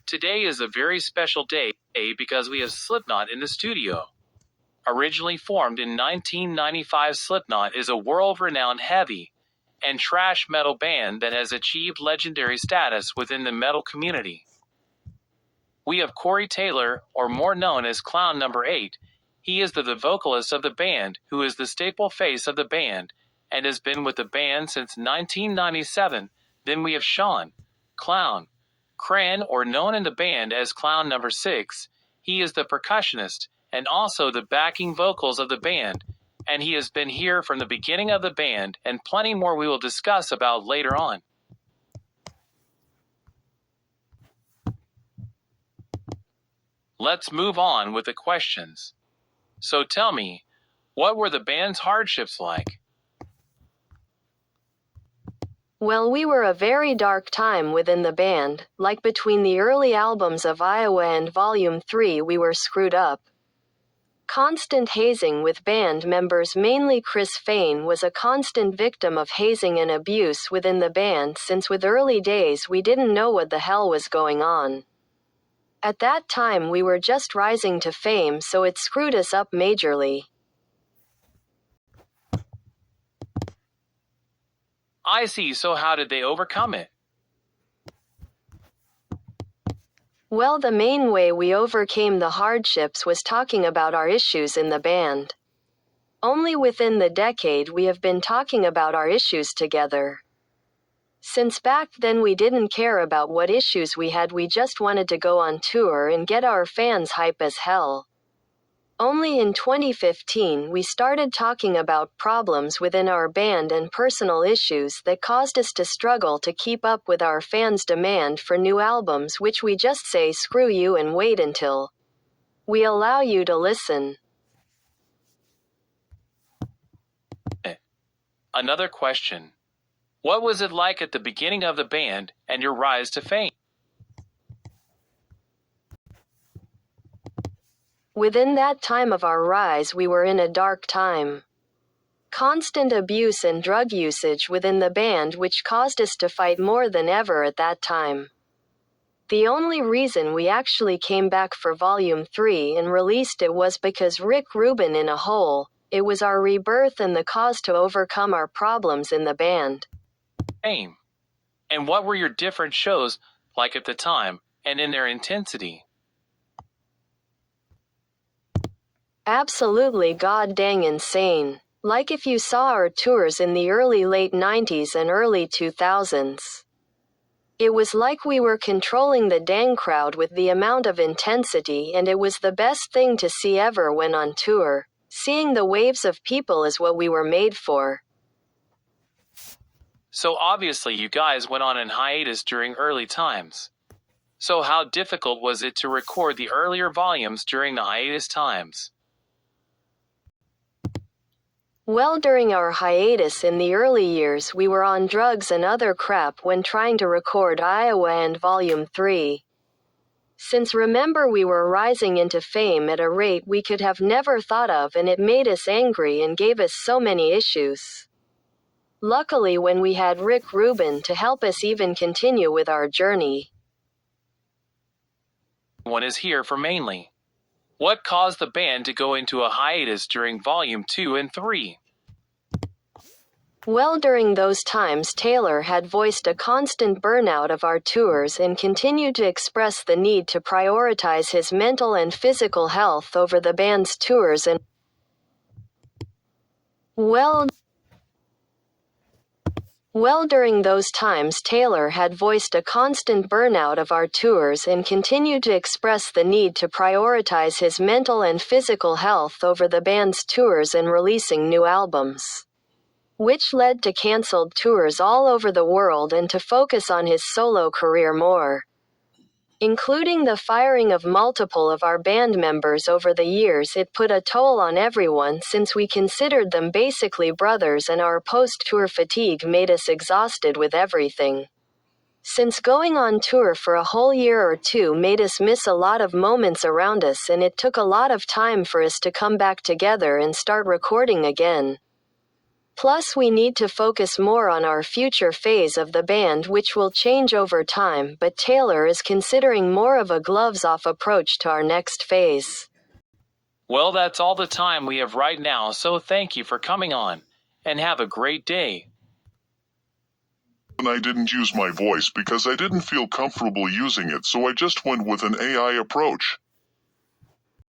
Today is a very special day because we have Slipknot in the studio. Originally formed in 1995, Slipknot is a world-renowned heavy and thrash metal band that has achieved legendary status within the metal community. We have Corey Taylor, or more known as Clown Number 8. He is the vocalist of the band, who is the staple face of the band, and has been with the band since 1997. Then we have Sean, Clown, Cran, or known in the band as Clown Number 6. He is the percussionist, and also the backing vocals of the band, and he has been here from the beginning of the band, and plenty more we will discuss about later on. Let's move on with the questions. So tell me, what were the band's hardships like? Well, we were a very dark time within the band, like between the early albums of Iowa and Volume 3 we were screwed up. Constant hazing with band members, mainly Chris Fain, was a constant victim of hazing and abuse within the band since with early days we didn't know what the hell was going on. At that time we were just rising to fame, so it screwed us up majorly. I see, so how did they overcome it? Well, the main way we overcame the hardships was talking about our issues in the band. Only within the decade we have been talking about our issues together. Since back then we didn't care about what issues we had, we just wanted to go on tour and get our fans hype as hell. Only in 2015 we started talking about problems within our band and personal issues that caused us to struggle to keep up with our fans' demand for new albums, which we just say screw you and wait until we allow you to listen. Another question. What was it like at the beginning of the band and your rise to fame? Within that time of our rise we were in a dark time. Constant abuse and drug usage within the band, which caused us to fight more than ever at that time. The only reason we actually came back for Volume 3 and released it was because Rick Rubin in a hole. It was our rebirth and the cause to overcome our problems in the band. Fame. And what were your different shows like at the time, and in their intensity? Absolutely god-dang insane. Like if you saw our tours in the early late 90s and early 2000s. It was like we were controlling the dang crowd with the amount of intensity, and it was the best thing to see ever when on tour. Seeing the waves of people is what we were made for. So obviously you guys went on an hiatus during early times. So how difficult was it to record the earlier volumes during the hiatus times? Well, during our hiatus in the early years we were on drugs and other crap when trying to record Iowa and Volume 3. Since remember we were rising into fame at a rate we could have never thought of, and it made us angry and gave us so many issues. Luckily when we had Rick Rubin to help us even continue with our journey. One is here for mainly. What caused the band to go into a hiatus during Volume 2 and 3? Well, during those times Taylor had voiced a constant burnout of our tours and continued to express the need to prioritize his mental and physical health over the band's tours and during those times Taylor had voiced a constant burnout of our tours and continued to express the need to prioritize his mental and physical health over the band's tours and releasing new albums, which led to cancelled tours all over the world and to focus on his solo career more, including the firing of multiple of our band members over the years. It put a toll on everyone since we considered them basically brothers, and our post-tour fatigue made us exhausted with everything. Since going on tour for a whole year or two made us miss a lot of moments around us, and it took a lot of time for us to come back together and start recording again. Plus, we need to focus more on our future phase of the band, which will change over time, but Taylor is considering more of a gloves-off approach to our next phase. Well, that's all the time we have right now, so thank you for coming on, and have a great day. And I didn't use my voice because I didn't feel comfortable using it, so I just went with an AI approach.